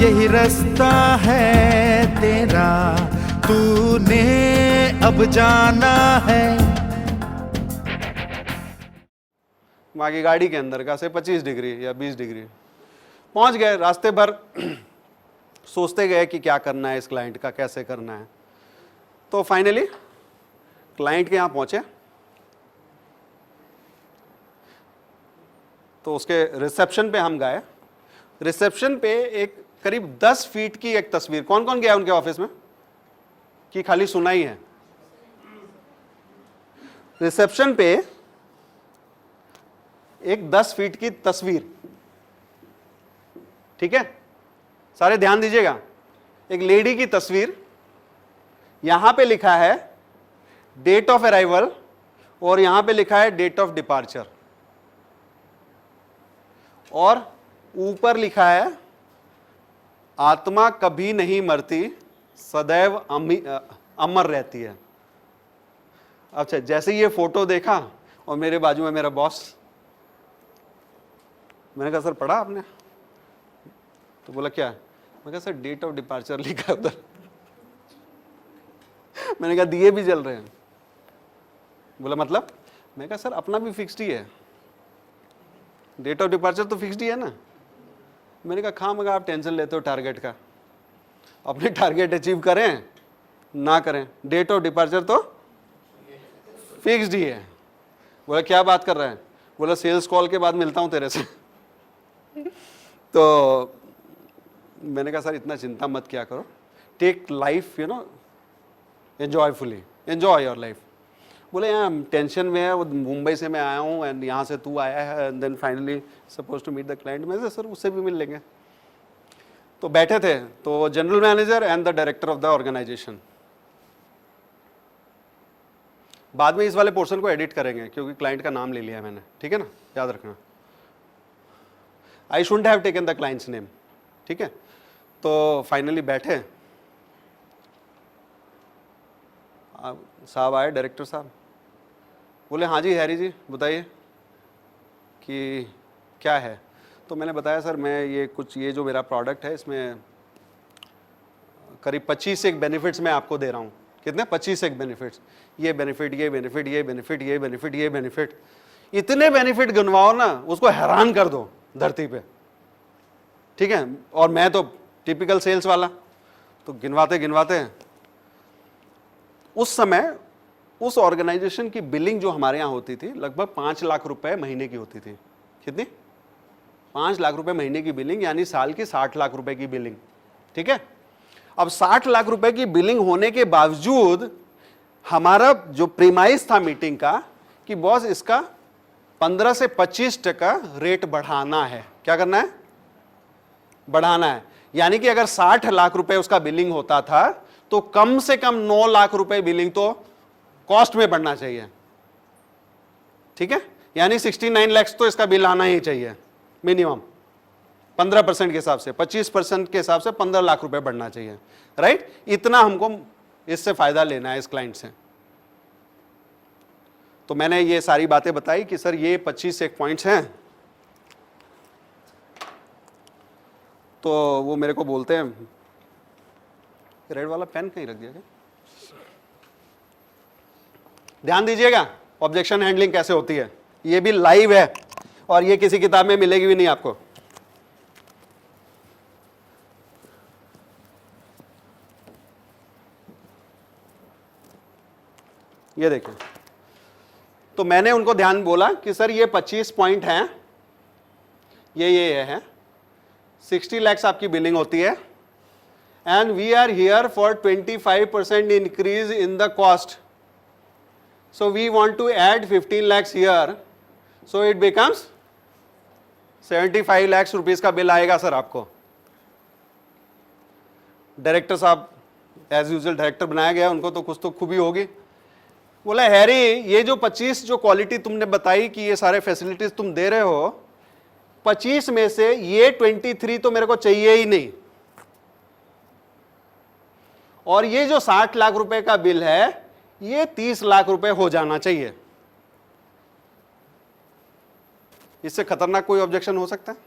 यही रास्ता है तेरा, तूने अब जाना है। वहाँ की गाड़ी के अंदर का से 25 डिग्री या 20 डिग्री पहुंच गए। रास्ते भर सोचते गए कि क्या करना है इस क्लाइंट का, कैसे करना है। तो फाइनली क्लाइंट के यहाँ पहुंचे तो उसके रिसेप्शन पे हम गए। रिसेप्शन पे एक करीब 10 फीट की एक तस्वीर, कौन कौन गया उनके ऑफिस में कि खाली सुना ही है? रिसेप्शन पे एक 10 फीट की तस्वीर, ठीक है, सारे ध्यान दीजिएगा। एक लेडी की तस्वीर, यहां पे लिखा है डेट ऑफ अराइवल और यहां पे लिखा है डेट ऑफ डिपार्चर, और ऊपर लिखा है आत्मा कभी नहीं मरती, सदैव अमर रहती है। अच्छा, जैसे ये फोटो देखा और मेरे बाजू में मेरा बॉस, मैंने कहा सर पढ़ा आपने? तो बोला क्या? मैं कहा सर डेट ऑफ डिपार्चर लिखा है उधर। मैंने कहा दिए भी जल रहे हैं। बोला मतलब? मैं कहा सर अपना भी फिक्स्ड ही है, डेट ऑफ डिपार्चर तो फिक्स्ड ही है ना। मैंने कहा खां मगर आप टेंशन लेते हो टारगेट का, अपने टारगेट अचीव करें ना करें, डेट ऑफ डिपार्चर तो फिक्स्ड ही है। बोला क्या बात कर रहे हैं? बोला सेल्स कॉल के बाद मिलता हूं तेरे से। तो मैंने कहा सर इतना चिंता मत किया करो, take life enjoyfully, enjoy your life. बोले यहाँ टेंशन में है, वो मुंबई से मैं आया हूँ एंड यहाँ से तू आया है and then finally suppose to meet the client. मैं सर उससे भी मिल लेंगे। तो बैठे थे तो general manager and the director of the organization. बाद में इस वाले पोर्शन को एडिट करेंगे क्योंकि क्लाइंट का नाम ले लिया है मैंने, ठीक है ना, याद रखना। I shouldn't have taken the clients name, ठीक है। तो फाइनली बैठे, साहब आए, डायरेक्टर साहब। बोले हाँ जी हैरी जी बताइए कि क्या है। तो मैंने बताया सर मैं ये जो मेरा प्रोडक्ट है इसमें करीब 25 एक बेनिफिट्स मैं आपको दे रहा हूँ। कितने? 25 एक बेनिफिट्स, ये बेनिफिट, ये बेनिफिट, ये बेनिफिट, ये बेनिफिट, ये बेनिफिट। इतने बेनिफिट गिनवाओ ना, उसको हैरान कर दो धरती पे, ठीक है। और मैं तो टिपिकल सेल्स वाला, तो गिनवाते गिनवाते उस समय उस ऑर्गेनाइजेशन की बिलिंग जो हमारे यहाँ होती थी लगभग 5 लाख रुपए महीने की होती थी। कितनी? 5 लाख रुपए महीने की बिलिंग, यानी साल की 60 लाख रुपए की बिलिंग, ठीक है। अब 60 लाख रुपए की बिलिंग होने के बावजूद हमारा जो प्रीमाइस था मीटिंग का कि बॉस इसका 15 से 25% रेट बढ़ाना है। क्या करना है? बढ़ाना है। यानी कि अगर 60 लाख रुपए उसका बिलिंग होता था तो कम से कम 9 लाख रुपए बिलिंग तो कॉस्ट में बढ़ना चाहिए, ठीक है। यानी 69 लाख तो इसका बिल आना ही चाहिए मिनिमम, 15% के हिसाब से, 25% के हिसाब से 15 लाख रुपए बढ़ना चाहिए, राइट। इतना हमको इससे फायदा लेना है इस क्लाइंट से। तो मैंने ये सारी बातें बताई कि सर ये 25 एक पॉइंट्स हैं। तो वो मेरे को बोलते हैं रेड वाला पेन कहीं रख दिया क्या? ध्यान दीजिएगा ऑब्जेक्शन हैंडलिंग कैसे होती है, ये भी लाइव है और ये किसी किताब में मिलेगी भी नहीं आपको। ये देखिए, तो मैंने उनको ध्यान बोला कि सर ये 25 पॉइंट हैं, ये है, 60 lakhs आपकी बिलिंग होती है and we are here for 25% increase in the cost, so we want to add 15 lakhs here, so it becomes 75 lakhs rupees का बिल आएगा सर आपको। डायरेक्टर साहब एज यूजुअल डायरेक्टर बनाया गया, उनको तो कुछ तो खूबी होगी। बोला हैरी ये जो 25 जो क्वालिटी तुमने बताई कि ये सारे फैसिलिटीज तुम दे रहे हो, 25 में से ये 23 तो मेरे को चाहिए ही नहीं, और ये जो 60 लाख रुपए का बिल है ये 30 लाख रुपए हो जाना चाहिए। इससे खतरनाक कोई ऑब्जेक्शन हो सकता है?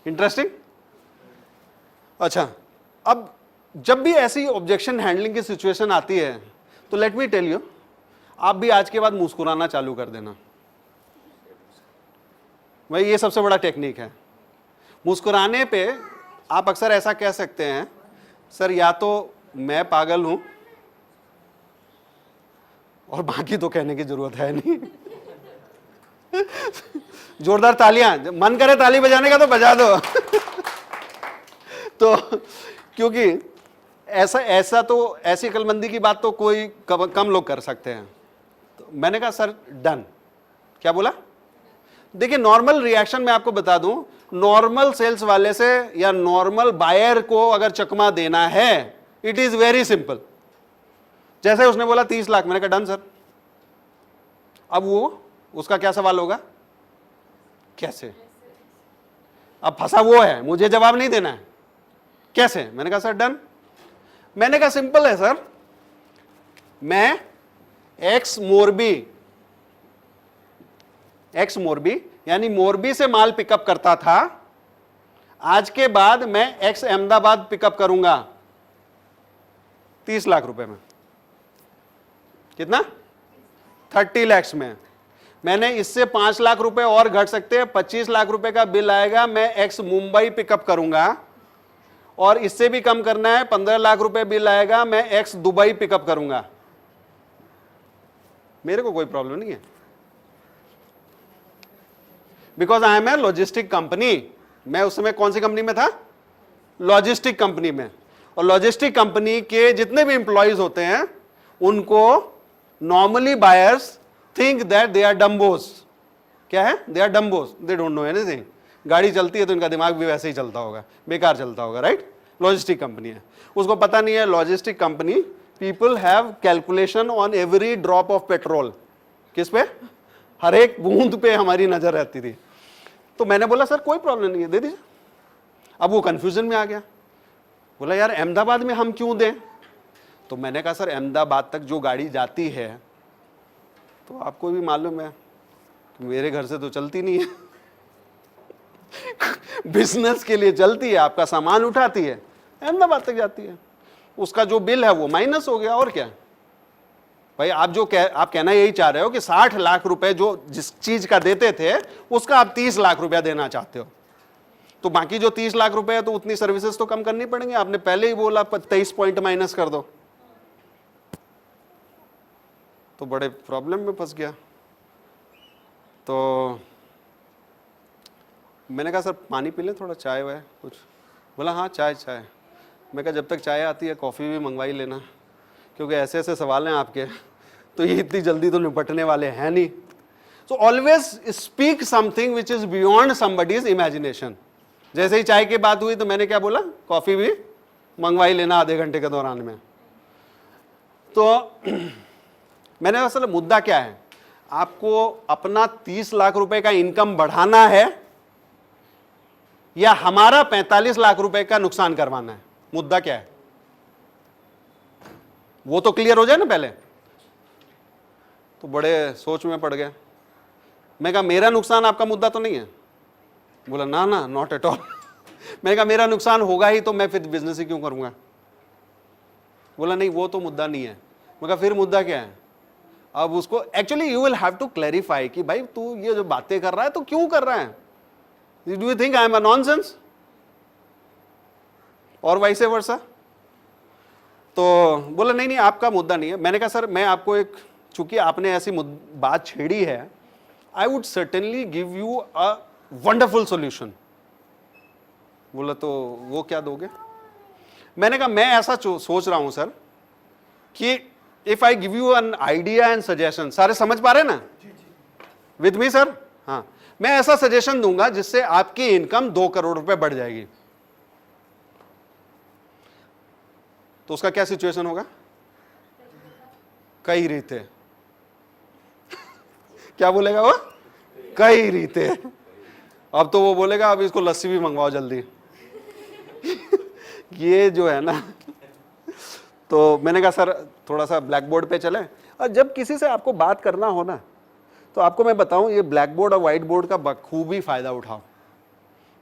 इंटरेस्टिंग। अच्छा, अब जब भी ऐसी ऑब्जेक्शन हैंडलिंग की सिचुएशन आती है तो लेट मी टेल यू, आप भी आज के बाद मुस्कुराना चालू कर देना। भाई ये सबसे बड़ा टेक्निक है। मुस्कुराने पे आप अक्सर ऐसा कह सकते हैं, सर या तो मैं पागल हूं, और बाकी तो कहने की जरूरत है नहीं। जोरदार तालियां, मन करे ताली बजाने का तो बजा दो। तो क्योंकि ऐसा तो ऐसी अक्लमंदी की बात तो कोई कम लोग कर सकते हैं। तो मैंने कहा सर डन। क्या बोला? देखिए नॉर्मल रिएक्शन मैं आपको बता दूं, नॉर्मल सेल्स वाले से या नॉर्मल बायर को अगर चकमा देना है, इट इज वेरी सिंपल। जैसे उसने बोला 30 लाख, मैंने कहा डन सर। अब वो उसका क्या सवाल होगा? कैसे? अब फंसा वो है, मुझे जवाब नहीं देना है, कैसे? मैंने कहा सर डन। मैंने कहा सिंपल है सर, मैं एक्स मोरबी यानी मोरबी से माल पिकअप करता था, आज के बाद मैं एक्स अहमदाबाद पिकअप करूंगा 30 लाख रुपए में। कितना? 30 lakhs में। मैंने इससे 5 लाख रुपए और घट सकते हैं, 25 लाख रुपए का बिल आएगा, मैं एक्स मुंबई पिकअप करूंगा। और इससे भी कम करना है, 15 लाख रुपए बिल आएगा, मैं एक्स दुबई पिकअप करूंगा। मेरे को कोई प्रॉब्लम नहीं है, because I am a logistic company. मैं उस समय कौन सी कंपनी में था? लॉजिस्टिक कंपनी में। और लॉजिस्टिक कंपनी के जितने भी इंप्लॉइज होते हैं उनको normally buyers think that they are dumbos. क्या है? They are dumbos, they don't know anything. गाड़ी चलती है तो इनका दिमाग भी वैसे ही चलता होगा, बेकार चलता होगा, राइट? लॉजिस्टिक कंपनी है, उसको पता नहीं है logistic company, people have calculation on every drop of petrol. किस पे? हर एक बूंद पे हमारी नजर रहती थी। तो मैंने बोला सर कोई प्रॉब्लम नहीं है, दे दीजिए। अब वो कंफ्यूजन में आ गया, बोला यार अहमदाबाद में हम क्यों दें? तो मैंने कहा सर अहमदाबाद तक जो गाड़ी जाती है तो आपको भी मालूम है कि मेरे घर से तो चलती नहीं है। बिजनेस के लिए चलती है, आपका सामान उठाती है, अहमदाबाद तक जाती है, उसका जो बिल है वो माइनस हो गया। और क्या भाई, आप कहना यही चाह रहे हो कि 60 लाख रुपए जो जिस चीज का देते थे उसका आप 30 लाख रुपया देना चाहते हो, तो बाकी जो 30 लाख रुपए है तो उतनी सर्विसेज तो कम करनी पड़ेंगे। आपने पहले ही बोला 23 पॉइंट माइनस कर दो, तो बड़े प्रॉब्लम में फंस गया। तो मैंने कहा सर पानी पी लें, थोड़ा चाय वाय कुछ? बोला हाँ चाय। मैं कहा जब तक चाय आती है कॉफ़ी भी मंगवा ही लेना, क्योंकि ऐसे ऐसे सवाल हैं आपके, तो ये इतनी जल्दी तो निपटने वाले हैं नहीं। So always speak something which is beyond somebody's imagination. जैसे ही चाय की बात हुई तो मैंने क्या बोला? कॉफ़ी भी मंगवा ही लेना आधे घंटे के दौरान में। तो मैंने असल मुद्दा क्या है, आपको अपना 30 लाख रुपए का इनकम बढ़ाना है या हमारा 45 लाख रुपए का नुकसान करवाना है? मुद्दा क्या है वो तो क्लियर हो जाए ना पहले। तो बड़े सोच में पड़ गए। मैं कहा मेरा नुकसान आपका मुद्दा तो नहीं है? बोला ना ना नॉट एट ऑल। मैंने कहा मेरा नुकसान होगा ही तो मैं फिर बिजनेस ही क्यों करूंगा? बोला नहीं वो तो मुद्दा नहीं है। मैं कहा फिर मुद्दा क्या है? अब उसको actually you will have to clarify कि भाई तू ये जो बातें कर रहा है तो क्यों कर रहा है? Do you think I am a nonsense? और वाइस वर्सा। तो बोला नहीं आपका मुद्दा नहीं है। मैंने कहा सर मैं आपको एक, चूंकि आपने ऐसी बात छेड़ी है, I would certainly give you a wonderful solution. बोला तो वो क्या दोगे? मैंने कहा मैं ऐसा सोच रहा हूं सर कि if I give you an idea and suggestion, सारे समझ पा रहे ना विद मी सर? हाँ, मैं ऐसा सजेशन दूंगा जिससे आपकी इनकम 2 करोड़ रुपए बढ़ जाएगी। तो उसका क्या सिचुएशन होगा? कई रीते। क्या बोलेगा वो? कई रीते। अब तो वो बोलेगा अब इसको लस्सी भी मंगवाओ जल्दी। ये जो है ना, तो मैंने कहा सर थोड़ा सा ब्लैक बोर्ड पे चलें। और जब किसी से आपको बात करना हो ना, तो आपको मैं बताऊं ये ब्लैक बोर्ड और व्हाइट बोर्ड का बखूबी फायदा उठाओ।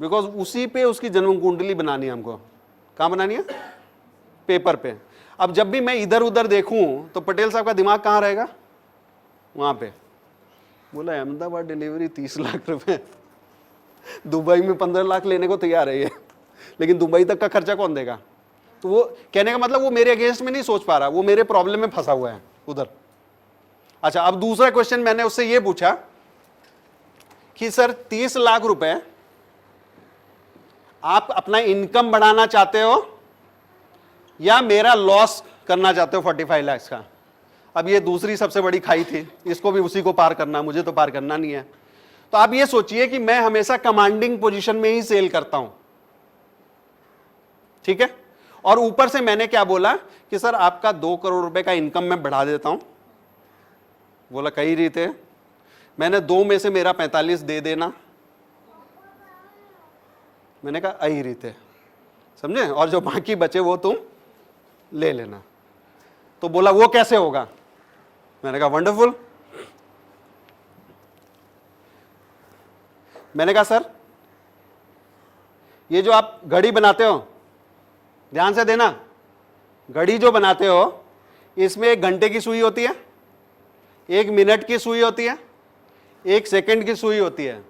बिकॉज उसी पे उसकी जन्म कुंडली बनानी है हमको। कहाँ बनानी है? पेपर पे। अब जब भी मैं इधर उधर देखूं तो पटेल साहब का दिमाग कहाँ रहेगा? वहां पे। बोला अहमदाबाद डिलीवरी 30 लाख रुपए, दुबई में 15 लाख लेने को तैयार है ये, लेकिन दुबई तक का खर्चा कौन देगा? तो वो कहने का मतलब वो मेरे अगेंस्ट में नहीं सोच पा रहा, वो मेरे प्रॉब्लम में फंसा हुआ है उधर। अच्छा, अब दूसरा क्वेश्चन मैंने उससे ये पूछा कि सर 30 लाख रुपए आप अपना इनकम बढ़ाना चाहते हो या मेरा लॉस करना चाहते हो 45 लाख का? अब ये दूसरी सबसे बड़ी खाई थी, इसको भी उसी को पार करना, मुझे तो पार करना नहीं है। तो आप ये सोचिए कि मैं हमेशा कमांडिंग पोजीशन में ही सेल करता हूं, ठीक है? और ऊपर से मैंने क्या बोला कि सर आपका 2 करोड़ रुपए का इनकम मैं बढ़ा देता हूं। बोला कई रीते। मैंने 2 में से मेरा 45 दे देना। मैंने कहा आई रीते, समझे? और जो बाकी बचे वो तुम ले लेना। तो बोला वो कैसे होगा? मैंने कहा वंडरफुल। मैंने कहा सर ये जो आप घड़ी बनाते हो, ध्यान से देना, घड़ी जो बनाते हो इसमें 1 घंटे की सुई होती है, 1 मिनट की सुई होती है, 1 सेकंड की सुई होती है।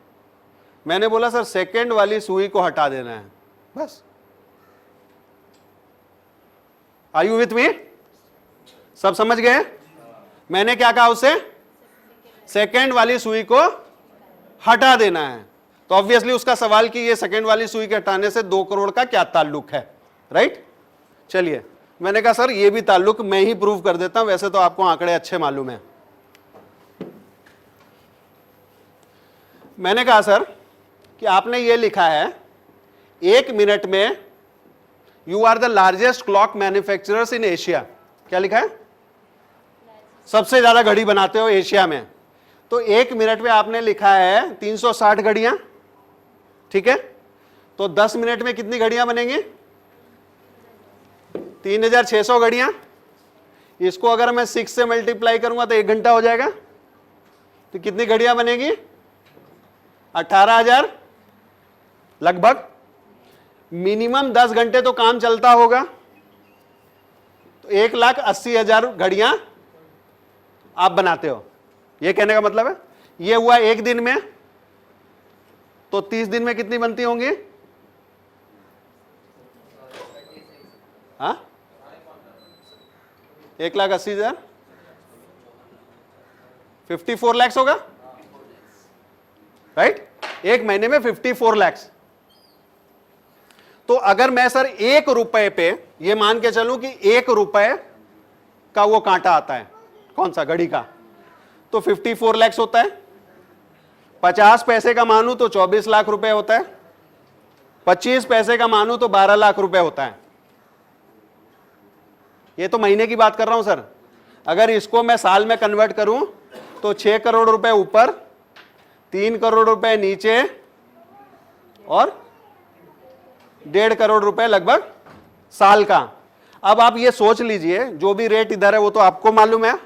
मैंने बोला सर सेकंड वाली सुई को हटा देना है बस। Are you with me? सब समझ गए? मैंने क्या कहा उससे? सेकंड वाली सुई को हटा देना है। तो ऑब्वियसली उसका सवाल कि ये सेकंड वाली सुई के हटाने से 2 करोड़ का क्या ताल्लुक है, राइट? चलिए, मैंने कहा सर ये भी ताल्लुक मैं ही प्रूव कर देता हूं, वैसे तो आपको आंकड़े अच्छे मालूम है। मैंने कहा सर कि आपने ये लिखा है 1 मिनट में you are the largest clock manufacturers in Asia. क्या लिखा है? सबसे ज्यादा घड़ी बनाते हो एशिया में। तो 1 मिनट में आपने लिखा है 360 घड़ियां, ठीक है? तो 10 मिनट में कितनी घड़ियां बनेंगी? 3600 घड़ियां। इसको अगर मैं 6 से मल्टीप्लाई करूंगा तो 1 घंटा हो जाएगा। तो कितनी घड़ियां बनेगी? 18,000 लगभग। मिनिमम 10 घंटे तो काम चलता होगा, तो 1,80,000 घड़ियां आप बनाते हो। यह कहने का मतलब है ये हुआ 1 दिन में, तो 30 दिन में कितनी बनती होंगी? हाँ, 1,80,000, 54 लाख होगा, राइट? 1 महीने में 54 लाख। तो अगर मैं सर 1 रुपए पे ये मान के चलूं कि 1 रुपए का वो कांटा आता है, कौन सा? घड़ी का, तो 54 लाख होता है। 50 पैसे का मानूं तो 24 लाख रुपए होता है। 25 पैसे का मानूं तो 12 लाख रुपए होता है। ये तो महीने की बात कर रहा हूं सर। अगर इसको मैं साल में कन्वर्ट करूं तो 6 करोड़ रुपए ऊपर, 3 करोड़ रुपए नीचे और 1.5 करोड़ रुपए लगभग साल का। अब आप ये सोच लीजिए, जो भी रेट इधर है वो तो आपको मालूम है,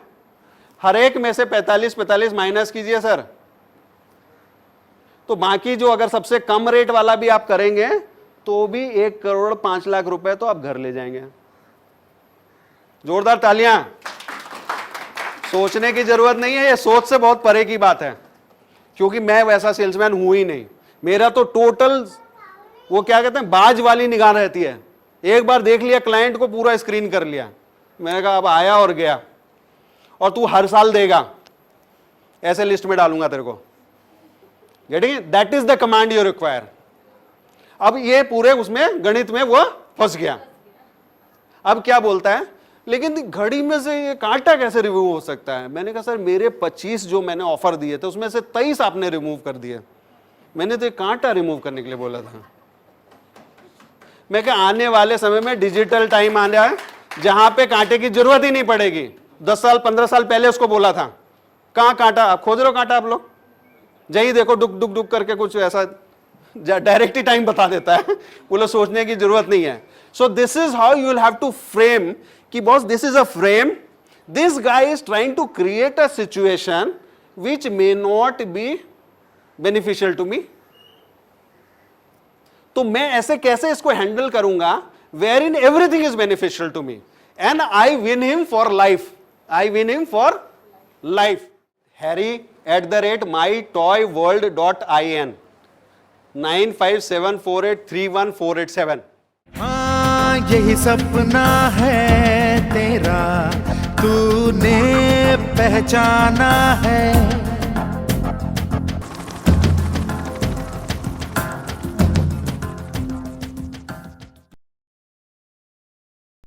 हर एक में से 45 माइनस कीजिए सर, तो बाकी जो अगर सबसे कम रेट वाला भी आप करेंगे तो भी 1 करोड़ 5 लाख रुपए तो आप घर ले जाएंगे। जोरदार तालियां। सोचने की जरूरत नहीं है, ये सोच से बहुत परे की बात है, क्योंकि मैं वैसा सेल्समैन हूं ही नहीं। मेरा तो टोटल वो क्या कहते हैं, बाज वाली निगाह रहती है। एक बार देख लिया क्लाइंट को, पूरा स्क्रीन कर लिया, मैंने कहा अब आया और गया, और तू हर साल देगा, ऐसे लिस्ट में डालूंगा तेरे को। Getting? That is the command you require. अब ये पूरे उसमें गणित में वो फंस गया। अब क्या बोलता है, लेकिन घड़ी में से ये कांटा कैसे रिमूव हो सकता है? मैंने कहा सर मेरे 25 जो मैंने ऑफर दिए थे उसमें से 23 आपने रिमूव कर दिए, मैंने तो कांटा रिमूव करने के लिए बोला था। मैं कहा आने वाले समय में डिजिटल टाइम आ रहा है जहां पे कांटे की जरूरत ही नहीं पड़ेगी। 10 साल 15 साल पहले उसको बोला था, कहां कांटा? आप खोज रहे हो कांटा? आप लोग जही देखो, डुक डुक डुक करके कुछ ऐसा डायरेक्ट ही टाइम बता देता है, बोलो सोचने की जरूरत नहीं है। So this is how you will have to frame कि boss this is a frame, this guy is trying to create a situation which may not be beneficial to me. तो मैं ऐसे कैसे इसको हैंडल करूंगा wherein everything is beneficial to me and I win him for life, I win him for life. harry@mytoyworld.in 9574831487। हाँ यही सपना है तेरा, तूने पहचाना है।